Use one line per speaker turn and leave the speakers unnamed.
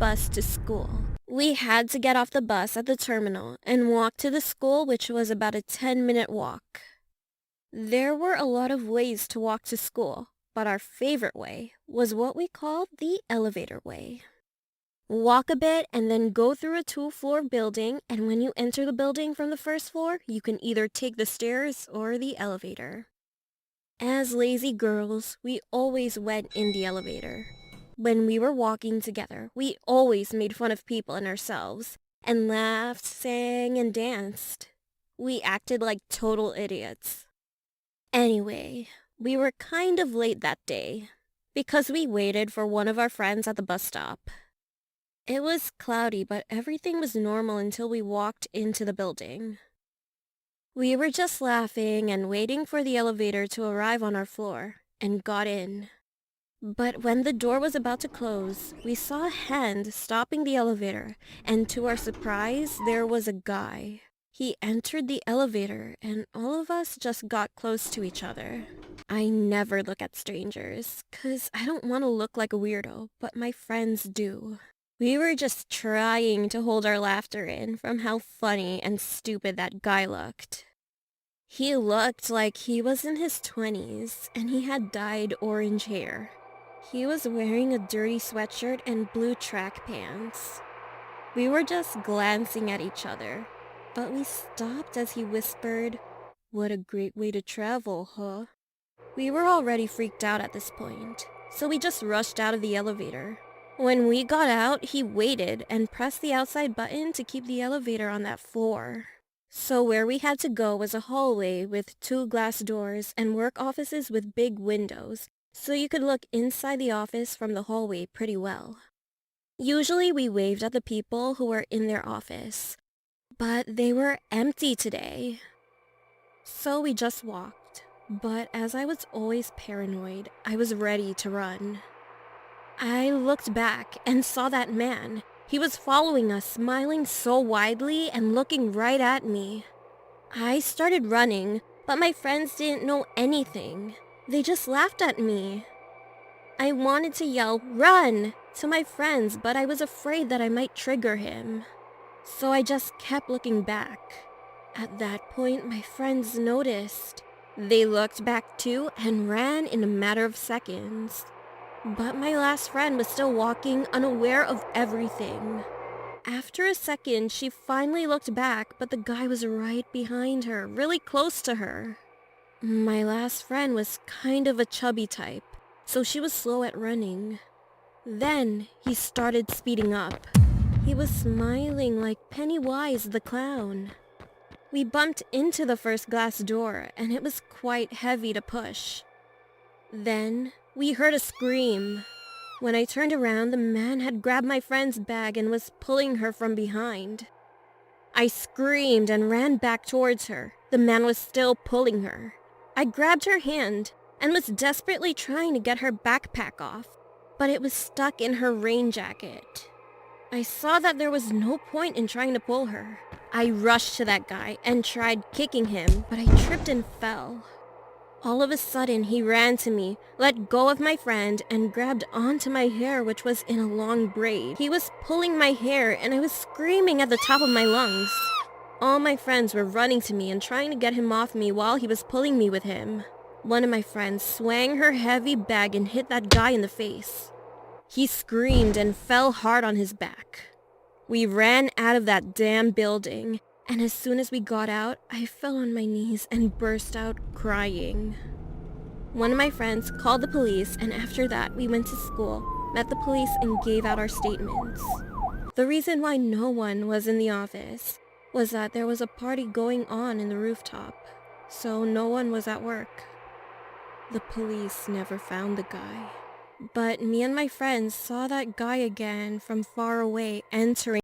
bus to school. We had to get off the bus at the terminal and walk to the school, which was about a 10-minute walk. There were a lot of ways to walk to school, but our favorite way was what we called the elevator way. Walk a bit and then go through a 2-floor building, and when you enter the building from the first floor, you can either take the stairs or the elevator. As lazy girls, we always went in the elevator. When we were walking together, we always made fun of people and ourselves, and laughed, sang, and danced. We acted like total idiots. Anyway, we were kind of late that day, because we waited for one of our friends at the bus stop. It was cloudy, but everything was normal until we walked into the building. We were just laughing and waiting for the elevator to arrive on our floor, and got in. But when the door was about to close, we saw a hand stopping the elevator, and to our surprise, there was a guy. He entered the elevator, and all of us just got close to each other. I never look at strangers, 'cause I don't want to look like a weirdo, but my friends do. We were just trying to hold our laughter in from how funny and stupid that guy looked. He looked like he was in his 20s, and he had dyed orange hair. He was wearing a dirty sweatshirt and blue track pants. We were just glancing at each other, but we stopped as he whispered, "What a great way to travel, huh?" We were already freaked out at this point, so we just rushed out of the elevator. When we got out, he waited and pressed the outside button to keep the elevator on that floor. So where we had to go was a hallway with 2 glass doors and work offices with big windows, so you could look inside the office from the hallway pretty well. Usually we waved at the people who were in their office, but they were empty today. So we just walked, but as I was always paranoid, I was ready to run. I looked back and saw that man. He was following us, smiling so widely and looking right at me. I started running, but my friends didn't know anything. They just laughed at me. I wanted to yell, "Run!" to my friends, but I was afraid that I might trigger him. So I just kept looking back. At that point, my friends noticed. They looked back too and ran in a matter of seconds. But my last friend was still walking, unaware of everything. After a second, she finally looked back, but the guy was right behind her, really close to her. My last friend was kind of a chubby type, so she was slow at running. Then he started speeding up. He was smiling like Pennywise the clown. We bumped into the first glass door, and it was quite heavy to push. Then we heard a scream. When I turned around, the man had grabbed my friend's bag and was pulling her from behind. I screamed and ran back towards her. The man was still pulling her. I grabbed her hand and was desperately trying to get her backpack off, but it was stuck in her rain jacket. I saw that there was no point in trying to pull her. I rushed to that guy and tried kicking him, but I tripped and fell. All of a sudden, he ran to me, let go of my friend, and grabbed onto my hair, which was in a long braid. He was pulling my hair, and I was screaming at the top of my lungs. All my friends were running to me and trying to get him off me while he was pulling me with him. One of my friends swung her heavy bag and hit that guy in the face. He screamed and fell hard on his back. We ran out of that damn building, and as soon as we got out, I fell on my knees and burst out crying. One of my friends called the police, and after that we went to school, met the police, and gave out our statements. The reason why no one was in the office was that there was a party going on in the rooftop, so no one was at work. The police never found the guy, but me and my friends saw that guy again from far away entering